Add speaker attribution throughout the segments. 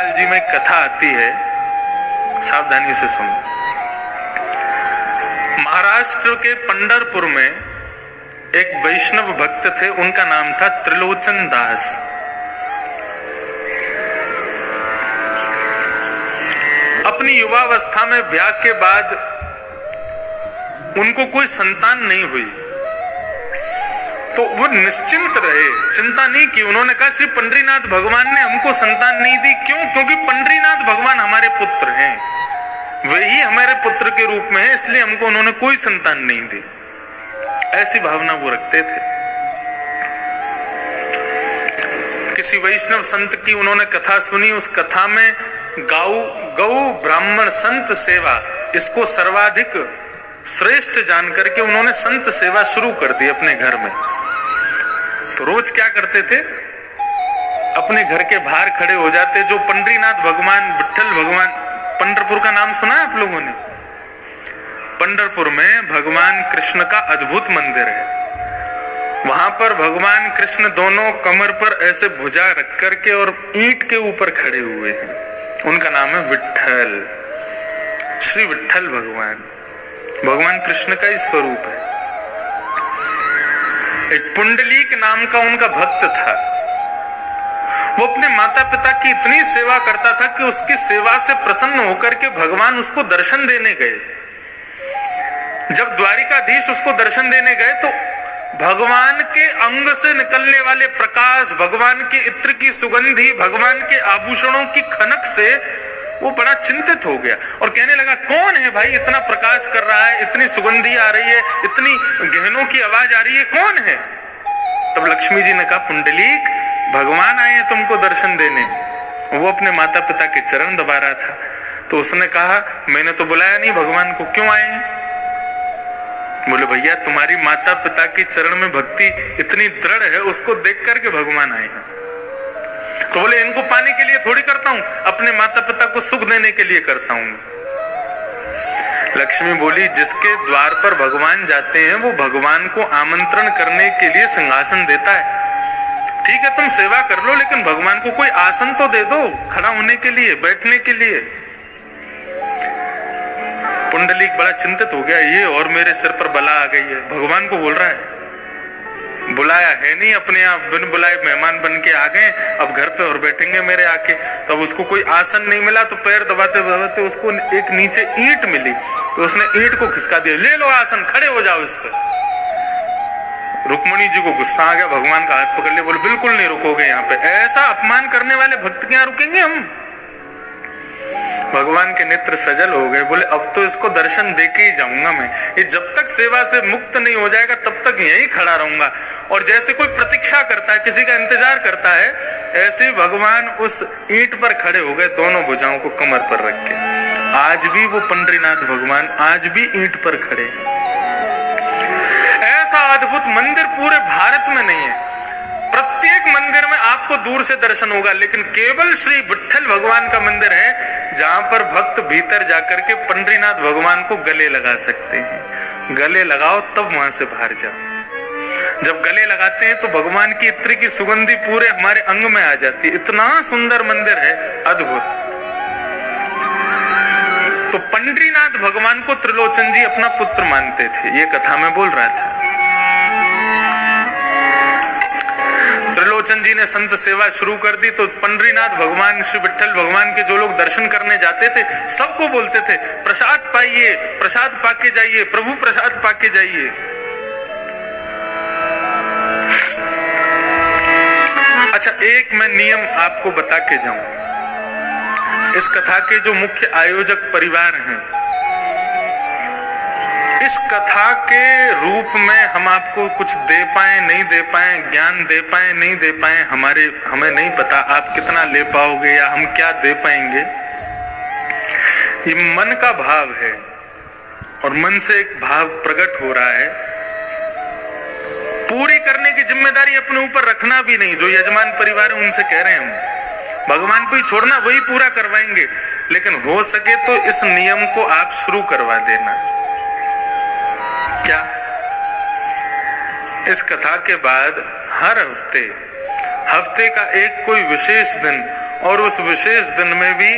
Speaker 1: गोपाल जी में एक कथा आती है, सावधानी से सुनो। महाराष्ट्र के पंढरपुर में एक वैष्णव भक्त थे, उनका नाम था त्रिलोचन दास। अपनी युवावस्था में ब्याह के बाद उनको कोई संतान नहीं हुई, तो वो निश्चिंत रहे, चिंता नहीं की। उन्होंने कहा श्री पंडरीनाथ भगवान ने हमको संतान नहीं दी, क्यों? क्योंकि पंडरीनाथ भगवान हमारे पुत्र हैं, वे ही हमारे पुत्र के रूप में है, इसलिए हमको उन्होंने कोई संतान नहीं दी। ऐसी भावना वो रखते थे। किसी वैष्णव संत की उन्होंने कथा सुनी, उस कथा में गौ ब्राह्मण संत सेवा, इसको सर्वाधिक श्रेष्ठ जानकर के उन्होंने संत सेवा शुरू कर दी अपने घर में। तो रोज क्या करते थे, अपने घर के बाहर खड़े हो जाते। जो पंडरीनाथ भगवान, विट्ठल भगवान, पंढरपुर का नाम सुना है आप लोगों ने? पंढरपुर में भगवान कृष्ण का अद्भुत मंदिर है। वहां पर भगवान कृष्ण दोनों कमर पर ऐसे भुजा रख करके और ईंट के ऊपर खड़े हुए हैं। उनका नाम है विट्ठल, श्री विट्ठल भगवान। भगवान कृष्ण का ही स्वरूप है। एक पुंडलीक नाम का उनका भक्त था। वो अपने माता पिता की इतनी सेवा करता था कि उसकी सेवा से प्रसन्न होकर के भगवान उसको दर्शन देने गए। जब द्वारिकाधीश उसको दर्शन देने गए तो भगवान के अंग से निकलने वाले प्रकाश, भगवान के इत्र की सुगंधी, भगवान के आभूषणों की खनक से वो बड़ा चिंतित हो गया और कहने लगा, कौन है भाई इतना प्रकाश कर रहा है, इतनी सुगंधी आ रही है, इतनी गहनों की आवाज आ रही है, कौन है? तब लक्ष्मी जी ने कहा, पुंडलीक भगवान आए हैं तुमको दर्शन देने। वो अपने माता पिता के चरण दबा रहा था। तो उसने कहा, मैंने तो बुलाया नहीं भगवान को, क्यों आए हैं? बोले, भैया तुम्हारी माता पिता की चरण में भक्ति इतनी दृढ़ है, उसको देख करके भगवान आए हैं। तो बोले, इनको पाने के लिए थोड़ी करता हूं, अपने माता पिता को सुख देने के लिए करता हूं। लक्ष्मी बोली, जिसके द्वार पर भगवान जाते हैं वो भगवान को आमंत्रण करने के लिए सिंहासन देता है। ठीक है तुम सेवा कर लो, लेकिन भगवान को कोई आसन तो दे दो खड़ा होने के लिए, बैठने के लिए। पुंडलीक बड़ा चिंतित हो गया, ये और मेरे सिर पर बला आ गई है। भगवान को बोल रहा है, बुलाया है नहीं, अपने आप बिन बुलाए मेहमान बन के आ गए, अब घर पे और बैठेंगे मेरे आके। तब उसको कोई आसन नहीं मिला तो पैर दबाते दबाते उसको एक नीचे ईंट मिली, तो उसने ईंट को खिसका दिया, ले लो आसन, खड़े हो जाओ इस पर। रुक्मणी जी को गुस्सा आ गया, भगवान का हाथ पकड़ लिया, बोले बिल्कुल नहीं रुकोगे यहाँ पे, ऐसा अपमान करने वाले भक्त के यहाँ रुकेंगे हम? भगवान के नेत्र सजल हो गए, बोले अब तो इसको दर्शन देके ही जाऊंगा मैं, ये जब तक सेवा से मुक्त नहीं हो जाएगा तब तक यहीं खड़ा रहूंगा। और जैसे कोई प्रतीक्षा करता है, किसी का इंतजार करता है, ऐसे भगवान उस ईंट पर खड़े हो गए, दोनों भुजाओं को कमर पर रख के। आज भी वो पंडरीनाथ भगवान आज भी ईंट पर खड़े हैं। ऐसा अद्भुत मंदिर पूरे भारत में नहीं है। प्रत्येक मंदिर में आपको दूर से दर्शन होगा, लेकिन केवल श्री विट्ठल भगवान का मंदिर है जहां पर भक्त भीतर जाकर के पंडरीनाथ भगवान को गले लगा सकते हैं। गले लगाओ तब वहां से बाहर जाओ। जब गले लगाते हैं तो भगवान की इत्र की सुगंधी पूरे हमारे अंग में आ जाती है। इतना सुंदर मंदिर है, अद्भुत। तो पंडरीनाथ भगवान को त्रिलोचन जी अपना पुत्र मानते थे, ये कथा में बोल रहा था। त्रिलोचन जी ने संत सेवा शुरू कर दी तो पंडरीनाथ भगवान, श्री विट्ठल भगवान के जो लोग दर्शन करने जाते थे सबको बोलते थे, प्रसाद पाइए, प्रसाद पाके जाइए, प्रभु प्रसाद पाके जाइए। अच्छा, एक मैं नियम आपको बता के जाऊं। इस कथा के जो मुख्य आयोजक परिवार हैं, इस कथा के रूप में हम आपको कुछ दे पाए नहीं दे पाए, ज्ञान दे पाए नहीं दे पाए, हमें नहीं पता आप कितना ले पाओगे या हम क्या दे पाएंगे। ये मन का भाव है और मन से एक भाव प्रकट हो रहा है। पूरी करने की जिम्मेदारी अपने ऊपर रखना भी नहीं। जो यजमान परिवार है उनसे कह रहे हैं हम, भगवान को ही छोड़ना, वही पूरा करवाएंगे, लेकिन हो सके तो इस नियम को आप शुरू करवा देना। क्या? इस कथा के बाद हर हफ्ते का एक कोई विशेष दिन और उस विशेष दिन में भी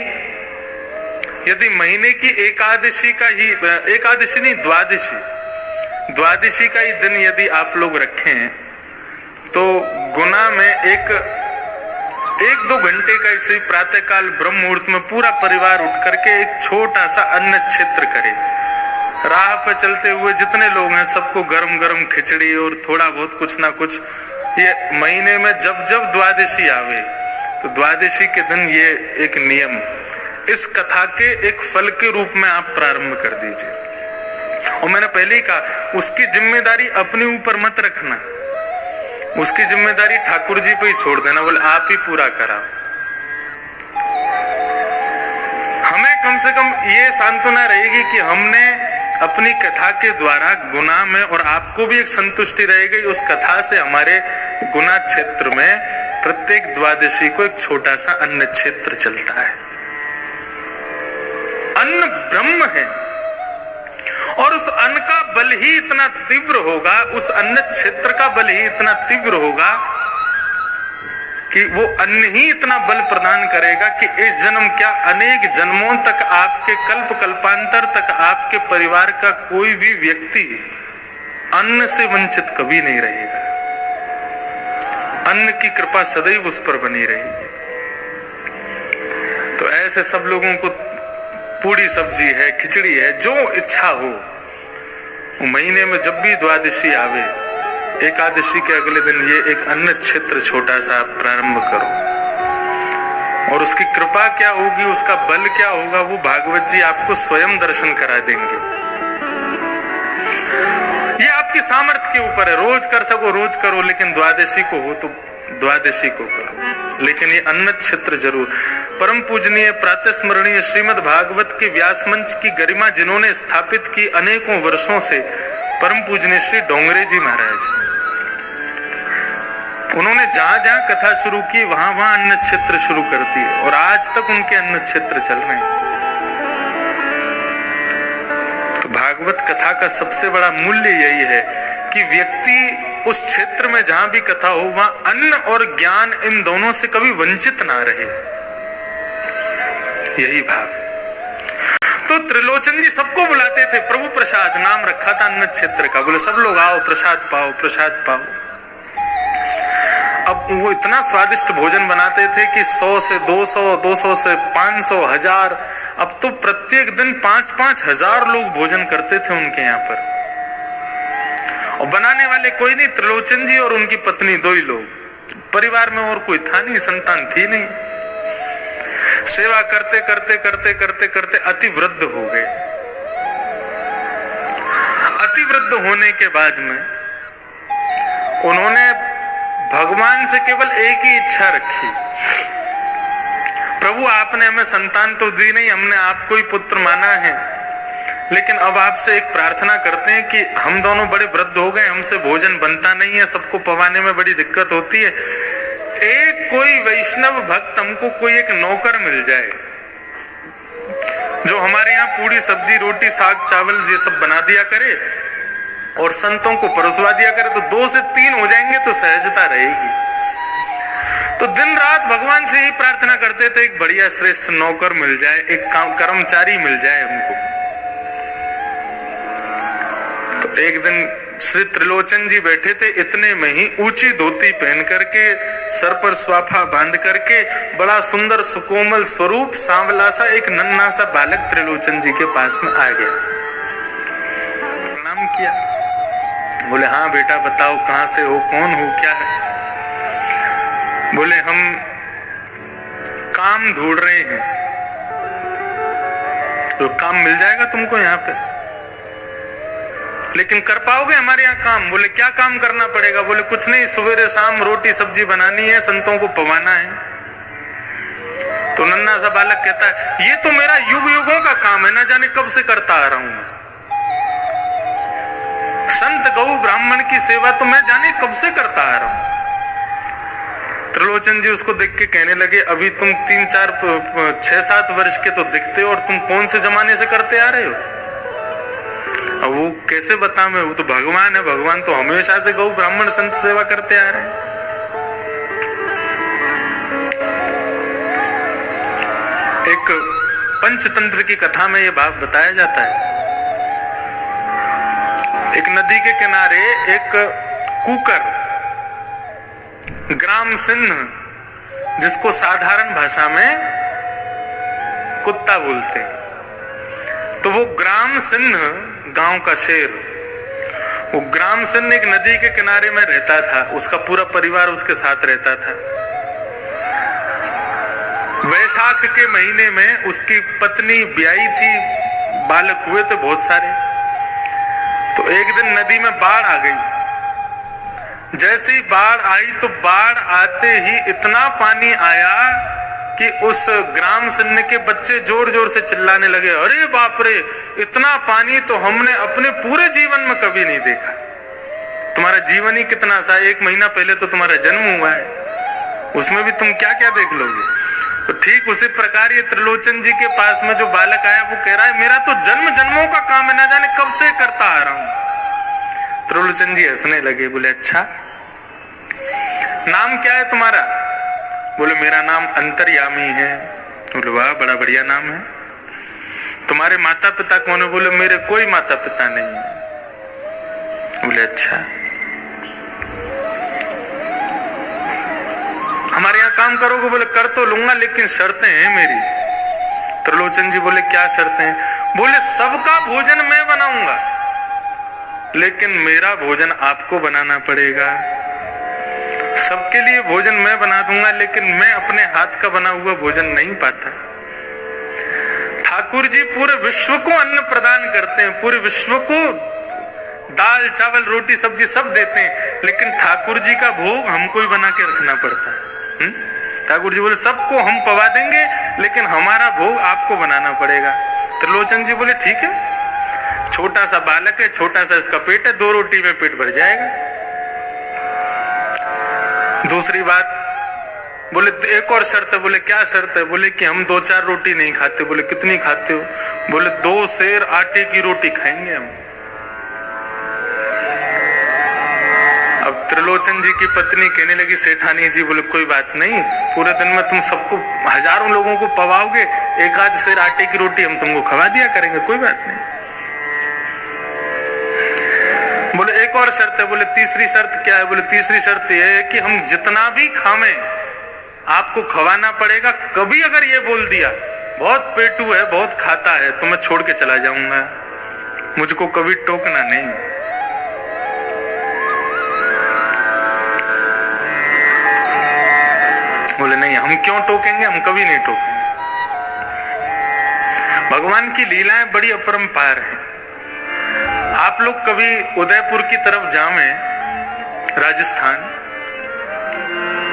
Speaker 1: यदि महीने की एकादशी का ही, एकादशी नहीं, द्वादशी का ही दिन यदि आप लोग रखें तो गुना में एक दो घंटे का इसी प्रातःकाल ब्रह्म मुहूर्त में पूरा परिवार उठ करके एक छोटा सा अन्न क्षेत्र करे। राह पर चलते हुए जितने लोग हैं सबको गरम गरम खिचड़ी और थोड़ा बहुत कुछ ना कुछ, ये महीने में जब जब द्वादशी आवे तो द्वादशी के दिन ये एक नियम, इस कथा के एक फल के रूप में आप प्रारंभ कर दीजिए। और मैंने पहले ही कहा, उसकी जिम्मेदारी अपने ऊपर मत रखना, उसकी जिम्मेदारी ठाकुर जी पे ही छोड़ देना, बोले आप ही पूरा कराओ। हमें कम से कम ये सांत्वना रहेगी कि हमने अपनी कथा के द्वारा गुना में, और आपको भी एक संतुष्टि रहेगी उस कथा से, हमारे गुना क्षेत्र में प्रत्येक द्वादशी को एक छोटा सा अन्न क्षेत्र चलता है। अन्न ब्रह्म है और उस अन्न का बल ही इतना तीव्र होगा, उस अन्न क्षेत्र का बल ही इतना तीव्र होगा कि वो अन्न ही इतना बल प्रदान करेगा कि इस जन्म क्या अनेक जन्मों तक, आपके कल्प कल्पांतर तक आपके परिवार का कोई भी व्यक्ति अन्न से वंचित कभी नहीं रहेगा। अन्न की कृपा सदैव उस पर बनी रहेगी। तो ऐसे सब लोगों को पूरी सब्जी है, खिचड़ी है, जो इच्छा हो, महीने में जब भी द्वादशी आवे, एकादशी के अगले दिन ये एक अन्न क्षेत्र छोटा सा प्रारंभ करो, और उसकी कृपा क्या होगी, उसका बल क्या होगा, वो भागवत जी आपको स्वयं दर्शन करा देंगे। ये आपकी सामर्थ्य के ऊपर है, रोज कर सको रोज करो, लेकिन द्वादशी को हो तो द्वादशी को करो, लेकिन ये अन्न क्षेत्र जरूर। परम पूजनीय प्रातः स्मरणीय श्रीमद् भागवत के व्यास मंच की गरिमा जिन्होंने स्थापित की अनेकों वर्षों से, परम पूजनीय श्री डोंगरे जी महाराज, उन्होंने जहां जहां कथा शुरू की वहां वहां अन्न क्षेत्र शुरू कर दिए, और आज तक उनके अन्न क्षेत्र चल रहे हैं। तो भागवत कथा का सबसे बड़ा मूल्य यही है कि व्यक्ति उस क्षेत्र में जहां भी कथा हो वहां अन्न और ज्ञान, इन दोनों से कभी वंचित ना रहे, यही भाव। तो त्रिलोचन जी सबको बुलाते थे, प्रभु प्रसाद नाम रखा था अन्न क्षेत्र का, बोले सब लोग आओ प्रसाद पाओ, प्रसाद पाओ। अब वो इतना स्वादिष्ट भोजन बनाते थे कि 100 से 200, 200 से 500, 1000, अब तो प्रत्येक दिन 5-5 हजार लोग भोजन करते थे उनके यहाँ पर। और बनाने वाले कोई नहीं, त्रिलोचन जी और उनकी पत्नी, दो ही लोग, परिवार में और कोई था नहीं, संतान थी नहीं। सेवा करते करते करते करते करते अति वृद्ध हो गए। अति वृद्ध होने के बाद में उन्होंने भगवान से केवल एक ही इच्छा रखी, प्रभु आपने हमें संतान तो दी नहीं, हमने आपको ही पुत्र माना है, लेकिन अब आपसे एक प्रार्थना करते हैं कि हम दोनों बड़े वृद्ध हो गए, हमसे भोजन बनता नहीं है, सबको पवाने में बड़ी दिक्कत होती है, एक कोई वैष्णव भक्त हमको कोई एक नौकर मिल जाए जो हमारे यहाँ पूरी सब्जी रोटी साग चावल ये सब बना दिया करे और संतों को परोसवा दिया करे, तो 2 से 3 हो जाएंगे तो सहजता रहेगी। तो दिन रात भगवान से ही प्रार्थना करते थे एक बढ़िया श्रेष्ठ नौकर मिल जाए, एक कर्मचारी मिल जाए हमको। तो एक दिन श्री त्रिलोचन जी बैठे थे, इतने में ही ऊंची धोती पहन करके, सर पर स्वाफा बांध करके, बड़ा सुंदर सुकोमल स्वरूप सांवला सा एक नन्हा सा बालक त्रिलोचन जी के पास में आ गया। प्रणाम किया, बोले हाँ बेटा बताओ कहां से हो, कौन हो, क्या है? बोले हम काम ढूंढ रहे हैं। तो काम मिल जाएगा तुमको यहाँ पे, लेकिन कर पाओगे हमारे यहाँ काम? बोले क्या काम करना पड़ेगा? बोले कुछ नहीं, सवेरे शाम रोटी सब्जी बनानी है, संतों को पवाना है। तो नन्हा सा बालक कहता है ये तो मेरा युग युगों का काम है, ना जाने कब से करता आ रहा हूं मैं। संत गौ ब्राह्मण की सेवा तो मैं जाने कब से करता आ रहा हूं। त्रिलोचन जी उसको देख के कहने लगे अभी तुम 3-4-6-7 वर्ष के तो दिखते हो, और तुम कौन से जमाने से करते आ रहे हो? अब वो कैसे बता मैं, वो तो भगवान है, भगवान तो हमेशा से गौ ब्राह्मण संत सेवा करते आ रहे हैं। एक पंचतंत्र की कथा में यह भाव बताया जाता है। एक नदी के किनारे एक कुकर, ग्राम सिंह, जिसको साधारण भाषा में कुत्ता बोलते हैं, तो वो ग्राम सिंह गांव का शेर, वो ग्राम सिंह एक नदी के किनारे में रहता था। उसका पूरा परिवार उसके साथ रहता था। वैशाख के महीने में उसकी पत्नी ब्याही थी, बालक हुए थे बहुत सारे। तो एक दिन नदी में बाढ़ आ गई। जैसे ही बाढ़ आई तो बाढ़ आते ही इतना पानी आया कि उस ग्राम सिंह के बच्चे जोर जोर से चिल्लाने लगे, अरे बाप रे, इतना पानी तो हमने अपने पूरे जीवन में कभी नहीं देखा। तुम्हारा जीवन ही कितना सा, 1 महीना पहले तो तुम्हारा जन्म हुआ है, उसमें भी तुम क्या क्या देख लोगे। तो ठीक उसी प्रकार ये त्रिलोचन जी के पास में जो बालक आया वो कह रहा है, मेरा तो जन्म जन्मों का काम है, ना जाने कब से करता आ रहा हूं। त्रिलोचन जी हंसने लगे, बोले अच्छा नाम क्या है तुम्हारा? बोले मेरा नाम अंतर्यामी है। बोले वाह, बड़ा बढ़िया नाम है। तुम्हारे माता पिता कौन है? बोले मेरे कोई माता पिता नहीं है। बोले अच्छा, हमारे यहाँ काम करोगे? बोले कर तो लूंगा, लेकिन शर्तें हैं मेरी। त्रिलोचन जी बोले क्या शर्तें हैं? बोले सबका भोजन मैं बनाऊंगा, लेकिन मेरा भोजन आपको बनाना पड़ेगा। सबके लिए भोजन मैं बना दूंगा, लेकिन मैं अपने हाथ का बना हुआ भोजन नहीं पाता। ठाकुर जी पूरे विश्व को अन्न प्रदान करते हैं, पूरे विश्व को दाल चावल रोटी सब्जी सब देते हैं, लेकिन ठाकुर जी का भोग हमको ही बना के रखना पड़ता है। ठाकुर जी बोले सबको हम पवा देंगे, लेकिन हमारा भोग आपको बनाना पड़ेगा। त्रिलोचन जी बोले ठीक है, छोटा सा बालक है, छोटा सा इसका पेट है, 2 रोटी में पेट भर जाएगा। दूसरी बात, बोले एक और शर्त है। बोले क्या शर्त है? बोले कि हम 2-4 रोटी नहीं खाते। बोले कितनी खाते हो? बोले 2 सेर आटे की रोटी खाएंगे हम। अब त्रिलोचन जी की पत्नी कहने लगी, सेठानी जी, बोले कोई बात नहीं, पूरे दिन में तुम सबको हजारों लोगों को पवाओगे, 1-8 सेर आटे की रोटी हम तुमको खवा दिया करेंगे, कोई बात नहीं। बोले एक और शर्त है। बोले तीसरी शर्त क्या है? बोले तीसरी शर्त यह है कि हम जितना भी खावें आपको खवाना पड़ेगा। कभी अगर ये बोल दिया बहुत पेटू है, बहुत खाता है, तो मैं छोड़ के चला जाऊंगा, मुझको कभी टोकना नहीं। बोले नहीं, हम क्यों टोकेंगे, हम कभी नहीं टोकेंगे। भगवान की लीलाएं बड़ी अपरंपार हैं। आप लोग कभी उदयपुर की तरफ जावें, राजस्थान,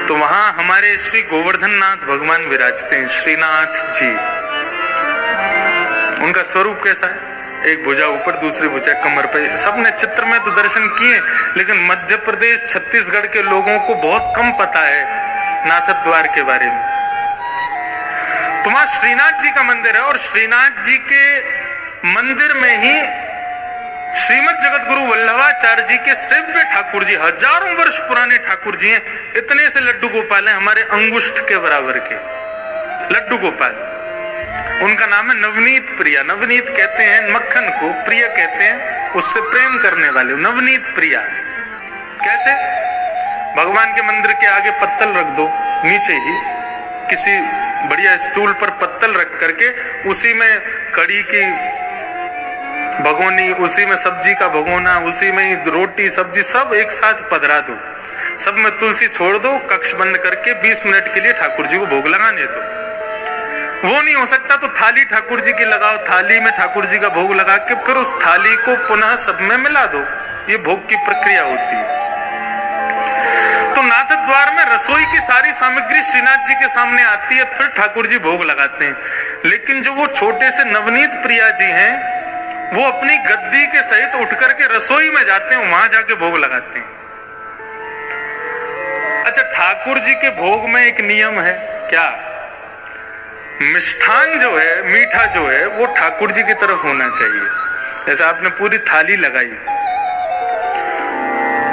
Speaker 1: तो वहां हमारे श्री गोवर्धन नाथ भगवान विराजते हैं, श्रीनाथ जी। उनका स्वरूप कैसा है? एक भुजा ऊपर, दूसरी भुजा कमर पे। सबने चित्र में तो दर्शन किए, लेकिन मध्य प्रदेश छत्तीसगढ़ के लोगों को बहुत कम पता है नाथ द्वार के बारे में। तो वहां श्रीनाथ जी का मंदिर है, और श्रीनाथ जी के मंदिर में ही श्रीमद जगत गुरु वल्लभाचार्य जी के सेव्य ठाकुर जी, हजारों वर्ष पुराने ठाकुर जी हैं। इतने से लड्डू गोपाल हैं, हमारे अंगुष्ठ के बराबर के लड्डू गोपाल। उनका नाम है नवनीत प्रिया। नवनीत कहते हैं मक्खन को, प्रिय कहते हैं उससे प्रेम करने वाले, नवनीत प्रिया। कैसे? भगवान के मंदिर के आगे पत्तल रख दो, नीचे ही किसी बढ़िया स्टूल पर पत्तल रख करके उसी में कड़ी की भगोनी, उसी में सब्जी का भगोना, उसी में ही रोटी सब्जी सब एक साथ पधरा दो, सब में तुलसी छोड़ दो, कक्ष बंद करके 20 मिनट के लिए ठाकुर जी को भोग लगाने दो। वो नहीं हो सकता तो थाली ठाकुर जी की लगाओ, थाली में ठाकुर जी का भोग लगा के फिर उस थाली को पुनः सब में मिला दो। ये भोग की प्रक्रिया होती है। तो नाथ द्वार में रसोई की सारी सामग्री श्रीनाथ जी के सामने आती है, फिर ठाकुर जी भोग लगाते हैं। लेकिन जो वो छोटे से नवनीत प्रिया जी हैं, वो अपनी गद्दी के सहित उठ करके रसोई में जाते हैं, वहां जाके भोग लगाते हैं। अच्छा, ठाकुर जी के भोग में एक नियम है क्या? मिष्ठान जो है, मीठा जो है, वो ठाकुर जी की तरफ होना चाहिए। जैसे आपने पूरी थाली लगाई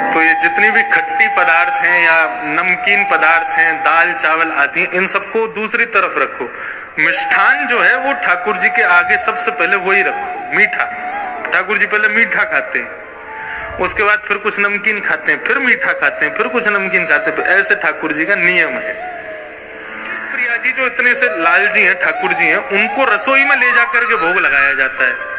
Speaker 1: तो ये जितनी भी खट्टी पदार्थ हैं या नमकीन पदार्थ हैं, दाल चावल आदि, इन सबको दूसरी तरफ रखो। मिष्ठान जो है वो ठाकुर जी के आगे सबसे पहले वही रखो। मीठा, ठाकुर जी पहले मीठा खाते हैं, उसके बाद फिर कुछ नमकीन खाते हैं, फिर मीठा खाते हैं, फिर कुछ नमकीन खाते हैं। ऐसे ठाकुर जी का नियम है। प्रिया जी जो इतने से लाल जी हैं, ठाकुर जी हैं, उनको रसोई में ले जाकर के भोग लगाया जाता है।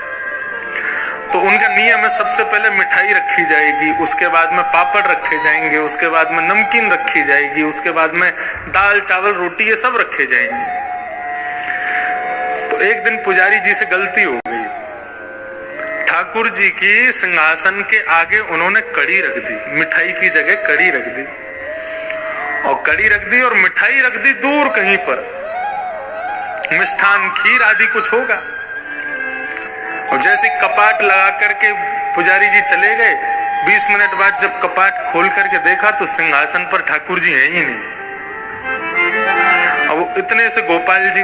Speaker 1: तो उनका नियम है सबसे पहले मिठाई रखी जाएगी, उसके बाद में पापड़ रखे जाएंगे, उसके बाद में नमकीन रखी जाएगी, उसके बाद में दाल चावल रोटी ये सब रखे जाएंगे। तो एक दिन पुजारी जी से गलती हो गई, ठाकुर जी की सिंहासन के आगे उन्होंने कड़ी रख दी, मिठाई की जगह कड़ी रख दी, और कड़ी रख दी और मिठाई रख दी दूर कहीं पर, मिष्ठान खीर आदि कुछ होगा। और जैसे कपाट लगा करके पुजारी जी चले गए, 20 मिनट बाद जब कपाट खोल करके देखा तो सिंहासन पर ठाकुर जी हैं ही नहीं। अब इतने से गोपाल जी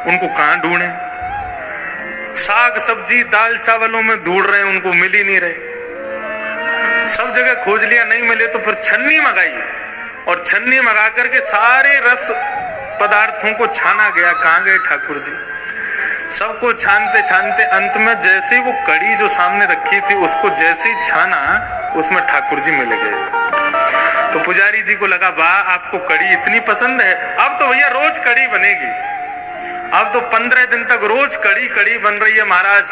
Speaker 1: उनको कहां ढूंढे, साग सब्जी दाल चावलों में ढूंढ रहे, उनको मिल ही नहीं रहे। सब जगह खोज लिया, नहीं मिले तो फिर छन्नी मंगाई, और छन्नी मंगा करके सारे रस पदार्थों को छाना गया। कहां गए ठाकुर जी? सबको छानते छानते अंत में जैसे वो कड़ी जो सामने रखी थी उसको जैसे ही छाना, उसमें ठाकुर जी मिल गए। तो पुजारी जी को लगा, वाह आपको कड़ी इतनी पसंद है, अब तो भैया रोज कड़ी बनेगी। अब तो 15 दिन तक रोज कड़ी कड़ी बन रही है महाराज,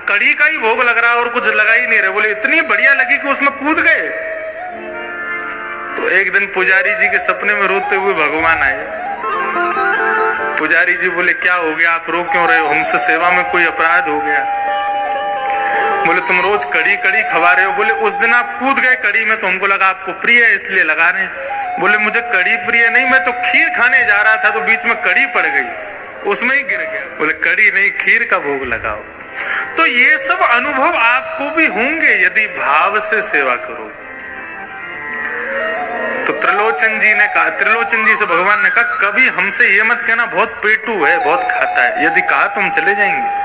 Speaker 1: कड़ी का ही भोग लग रहा है और कुछ लगा ही नहीं रहे। बोले इतनी बढ़िया लगी कि उसमें कूद गए। तो एक दिन पुजारी जी के सपने में रोते हुए भगवान आए। पुजारी जी बोले क्या हो गया, आप रो क्यों रहे हो, हमसे सेवा में कोई अपराध हो गया? बोले तुम रोज कड़ी कड़ी खवा रहे हो। बोले उस दिन आप कूद गए कड़ी में तो हमको लगा आपको प्रिय है इसलिए लगा रहे हैं। बोले मुझे कड़ी प्रिय नहीं, मैं तो खीर खाने जा रहा था तो बीच में कड़ी पड़ गई, उसमें ही गिर गया। बोले कड़ी नहीं खीर का भोग लगाओ। तो ये सब अनुभव आपको भी होंगे यदि भाव से सेवा करो। तो त्रिलोचन जी ने कहा, त्रिलोचन जी से भगवान ने कहा कभी हमसे ये मत कहना बहुत पेटू है बहुत खाता है, यदि कहा तो हम चले जाएंगे।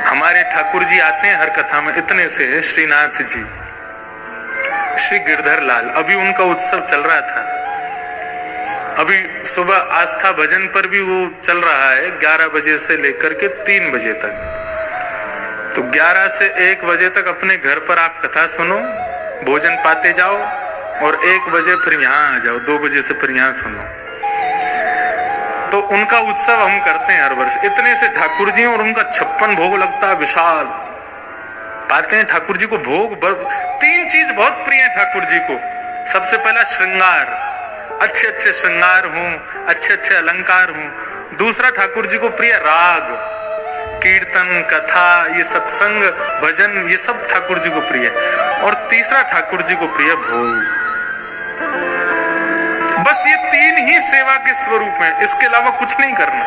Speaker 1: हमारे ठाकुर जी आते हैं हर कथा में। इतने से श्रीनाथ जी, श्री गिरधर लाल, अभी उनका उत्सव चल रहा था। अभी सुबह आस्था भजन पर भी वो चल रहा है 11 बजे से लेकर के 3 बजे तक। तो 11 से 1 बजे तक अपने घर पर आप कथा सुनो, भोजन पाते जाओ, और 1 बजे फिर यहाँ आ जाओ, 2 बजे से फिर यहाँ सुनो। तो उनका उत्सव हम करते हैं हर वर्ष। इतने से ठाकुर जी और उनका 56 भोग लगता है विशाल। पाते हैं ठाकुर जी को भोग 3 चीज बहुत प्रिय है ठाकुर जी को। सबसे पहला श्रृंगार, अच्छे अच्छे श्रृंगार हों, अच्छे अच्छे अलंकार हों। दूसरा ठाकुर जी को प्रिय राग, कीर्तन कथा, ये सत्संग भजन, ये सब ठाकुर जी को प्रिय। और तीसरा ठाकुर जी को प्रिय भोग। बस ये 3 ही सेवा के स्वरूप हैं, इसके अलावा कुछ नहीं करना।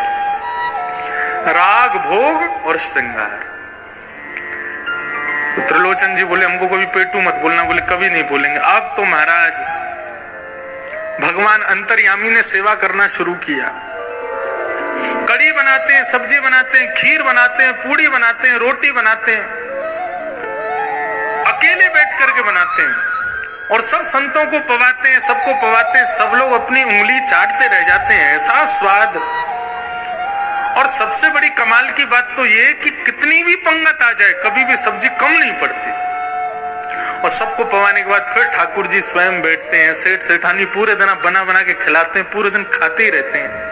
Speaker 1: राग भोग और श्रृंगार। तो त्रिलोचन जी बोले हमको कभी पेटू मत बोलना। बोले कभी नहीं बोलेंगे। अब तो महाराज भगवान अंतर्यामी ने सेवा करना शुरू किया। कड़ी बनाते हैं, सब्जी बनाते हैं, खीर बनाते हैं, पूड़ी बनाते हैं, रोटी बनाते हैं, अकेले बैठ करके बनाते हैं, और सब संतों को पवाते हैं, सबको पवाते हैं। सब लोग अपनी उंगली चाटते रह जाते हैं, ऐसा स्वाद। और सबसे बड़ी कमाल की बात तो ये कि कितनी भी पंगत आ जाए कभी भी सब्जी कम नहीं पड़ती। और सबको पवाने के बाद फिर ठाकुर जी स्वयं बैठते हैं, सेठ सेठानी पूरे दिन बना बना के खिलाते हैं, पूरे दिन खाते ही रहते हैं।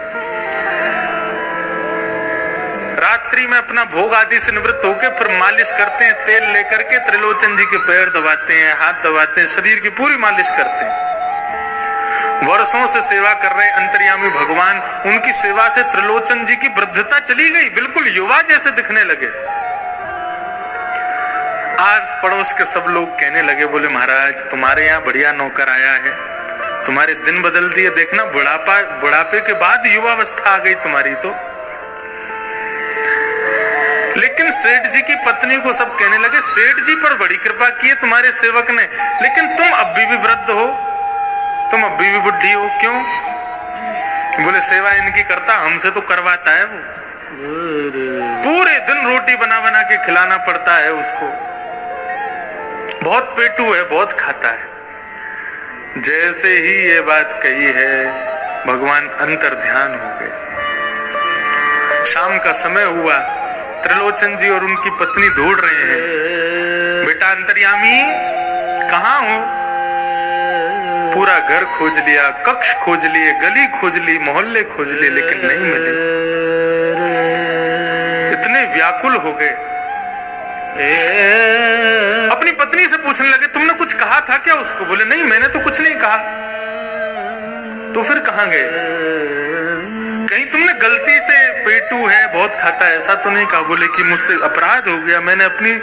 Speaker 1: रात्रि में अपना भोग आदि से निवृत्त होकर फिर मालिश करते हैं, तेल लेकर के त्रिलोचन जी के पैर दबाते हैं, हाथ दबाते हैं, शरीर की पूरी मालिश करते हैं। वर्षों से सेवा कर रहे अंतर्यामी भगवान, उनकी सेवा से त्रिलोचन जी की वृद्धता चली गई, बिल्कुल युवा जैसे दिखने लगे। आज पड़ोस के सब लोग कहने लगे, बोले महाराज तुम्हारे यहाँ बढ़िया नौकर आया है, तुम्हारे दिन बदल दिए, देखना बुढ़ापे के बाद युवावस्था आ गई तुम्हारी। तो लेकिन सेठ जी की पत्नी को सब कहने लगे सेठ जी पर बड़ी कृपा की है तुम्हारे सेवक ने, लेकिन तुम अभी भी वृद्ध हो, तुम अभी भी बुढ़ी हो, क्यों? बोले सेवा इनकी करता, हमसे तो करवाता है वो, पूरे दिन रोटी बना बना के खिलाना पड़ता है उसको। बहुत पेटू है, बहुत खाता है। जैसे ही ये बात कही है भगवान अंतर ध्यान हो गए। शाम का समय हुआ, त्रिलोचन जी और उनकी पत्नी ढूंढ रहे हैं, बेटा अंतर्यामी कहाँ हो? पूरा घर खोज लिया, कक्ष खोज लिए, गली खोज ली, मोहल्ले खोज लिए, लेकिन नहीं मिले। इतने व्याकुल हो गए, अपनी पत्नी से पूछने लगे, तुमने कुछ कहा था क्या उसको? बोले नहीं, मैंने तो कुछ नहीं कहा। तो फिर कहाँ गए? कहीं तुमने गलती से पेटू है, बहुत खाता है, ऐसा तो नहीं कहा? बोले कि मुझसे अपराध हो गया, मैंने अपनी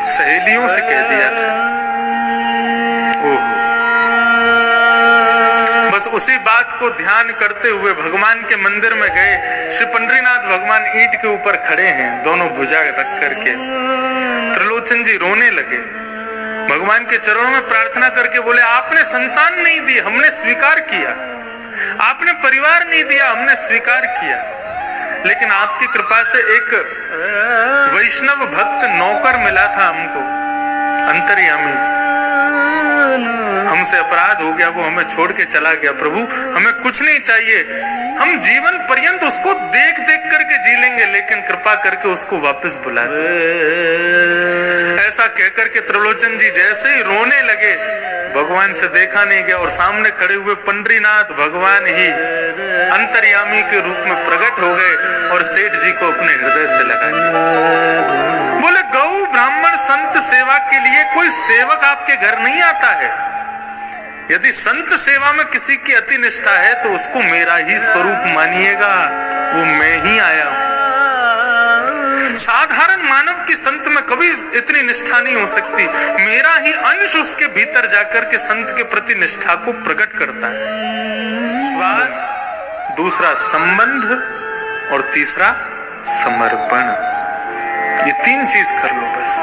Speaker 1: सहेलियों से कह दिया था। ओह, बस उसी बात को ध्यान करते हुए भगवान के मंदिर में गए। श्री पंडरीनाथ भगवान ईंट के ऊपर खड़े हैं, दोनों भुजा रख करके। त्रिलोचन जी रोने लगे, भगवान के चरणों में प्रार्थना करके बोले, आपने संतान नहीं दी, हमने स्वीकार किया। आपने परिवार नहीं दिया, हमने स्वीकार किया। लेकिन आपकी कृपा से एक वैष्णव भक्त नौकर मिला था हमको, अंतर्यामी। हमसे अपराध हो गया, वो हमें छोड़ के चला गया। प्रभु हमें कुछ नहीं चाहिए, हम जीवन पर्यंत उसको देख देख करके जी लेंगे, लेकिन कृपा करके उसको वापस बुला दो। ऐसा कहकर के त्रिलोचन जी जैसे ही रोने लगे, भगवान से देखा नहीं गया और सामने खड़े हुए पंडरीनाथ भगवान ही अंतर्यामी के रूप में प्रकट हो गए और सेठ जी को अपने हृदय से लगा दिया। बोले, गौ ब्राह्मण संत सेवा के लिए कोई सेवक आपके घर नहीं आता है। यदि संत सेवा में किसी की अति निष्ठा है तो उसको मेरा ही स्वरूप मानिएगा, वो मैं ही आया हूं। साधारण मानव की संत में कभी इतनी निष्ठा नहीं हो सकती, मेरा ही अंश उसके भीतर जाकर के संत के प्रति निष्ठा को प्रकट करता है। विश्वास, दूसरा संबंध और तीसरा समर्पण, ये तीन चीज कर लो बस।